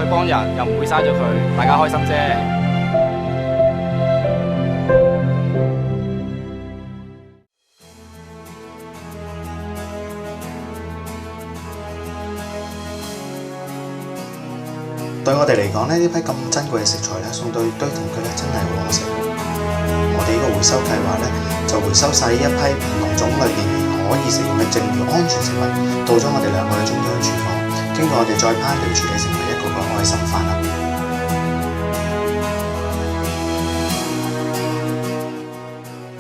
去幫人，又唔會嘥咗佢，大家開心啫。對我哋嚟講呢批咁珍貴嘅食材咧，送到堆填區咧，真係好可惜。我哋呢個回收計劃咧，就回收晒呢一批唔同種類仍然可以食用嘅剩餘安全食物，到咗我哋兩個嘅中央廚房，經過我哋再烹調處理，成為一個個愛心飯盒。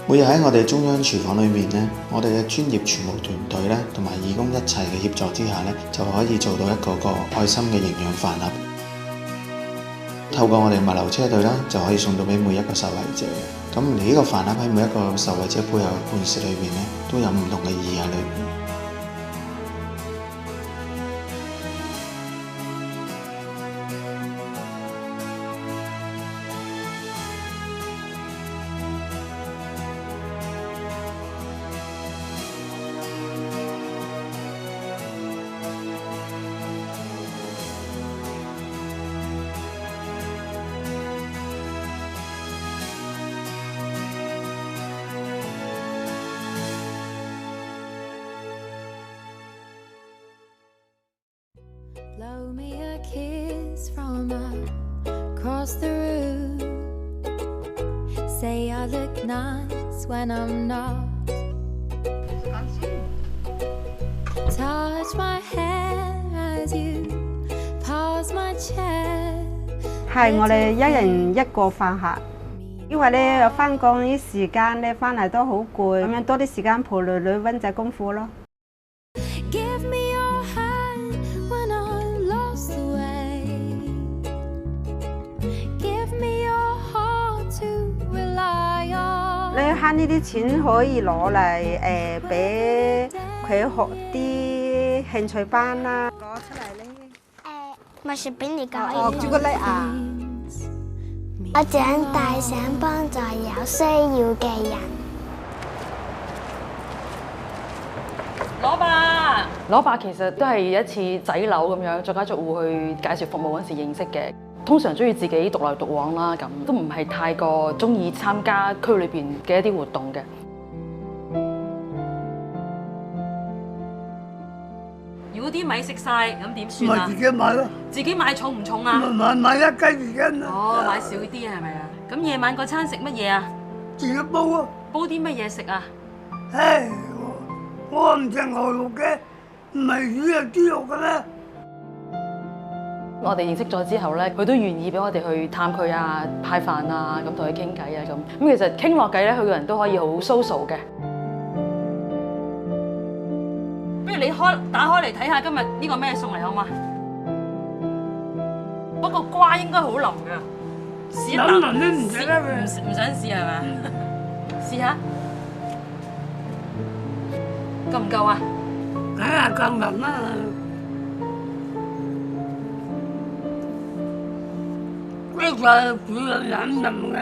每日喺我哋中央廚房裏面咧，我哋嘅專業廚務團隊咧，同埋義工一齊嘅協助之下咧，就可以做到一個個愛心嘅營養飯盒。透過我哋物流車隊啦，就可以送到俾每一個受惠者。咁而呢個飯盒喺每一個受惠者背後嘅故事裏面咧，都有唔同嘅意義喺裏面。Blow me a kiss from across the room. Say I look nice when I'm not. Touch my hair as you pass my chair. 係我哋一人一個飯盒，因為咧有翻工啲時間咧，翻嚟都好攰，咁樣多啲時間陪女女溫習功課咯。Give me your hand when I'm lost away. Give me your heart to rely on. 你慳呢啲錢可以攞嚟俾佢學啲興趣班啦。攞出嚟咧。咪薯片嚟㗎。哦，朱古力啊！我長大想幫助有需要嘅人。攞把其實都係一次仔樓咁樣，在家逐戶去介紹服務嗰時認識嘅。通常中意自己獨來獨往啦，咁都唔係太過中意參加區裏邊嘅一啲活動嘅。如果啲米食晒，咁點算啊？咪自己買咯。自己買重唔重啊？買1斤2斤啊。哦，買少啲係咪啊？咁夜晚嗰餐食乜嘢啊？自己煲啊。煲啲乜嘢食啊？唉，我唔食牛肉嘅，唔係魚啊豬肉嘅咩？我哋認識咗之後咧，佢都願意俾我哋去探佢啊、派飯啊，咁同佢傾偈啊咁。咁其實傾落偈咧，佢個人都可以好 social 嘅。不如你打開嚟睇下今日呢個咩餸嚟好嘛？嗰個瓜應該好腍㗎，試一啖。腍都唔食得嘅。唔想試係咪？試下，夠唔夠啊？梗係夠腍啦。呢個煮嚟飲腍嘅，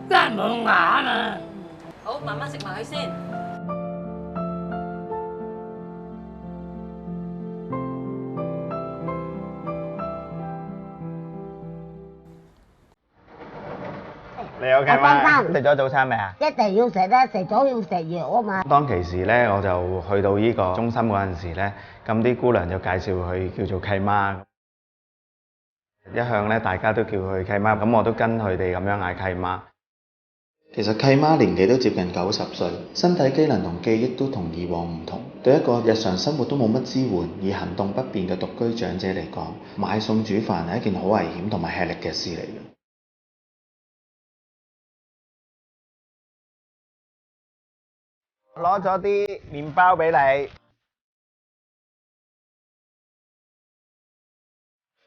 真係冇牙啊！好，慢慢食埋佢先。你 OK 嗎？食咗早餐未啊？一定要食啦，食咗要食藥啊嘛。當其時咧，我就去到呢個中心嗰陣時咧，咁啲姑娘就介紹佢叫做契媽。一向咧，大家都叫佢契媽，咁我都跟佢哋咁樣嗌契媽。其實契媽年紀都接近90歲，身體機能同記憶都同以往唔同。對一個日常生活都冇乜支援而行動不便嘅獨居長者嚟講，買餸煮飯係一件好危險同埋吃力嘅事嚟嘅。攞咗啲麵包俾你。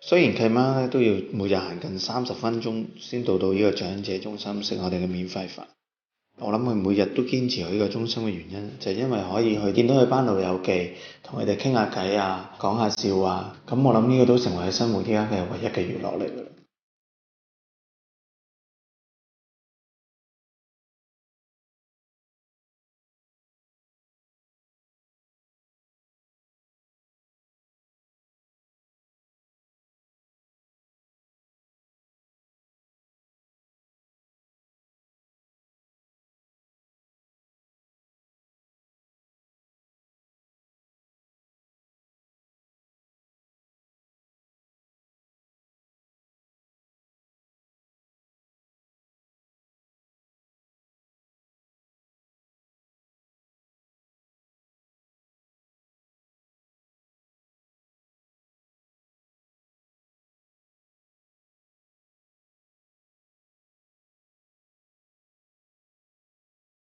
雖然契媽咧都要每日行近30分鐘先到呢個長者中心食我哋嘅免費飯，我諗佢每日都堅持去呢個中心嘅原因，就係因為可以去見到佢班老友記，同佢哋傾下偈啊，講下笑啊，咁我諗呢個都成為佢生活依家嘅唯一嘅娛樂嚟㗎啦。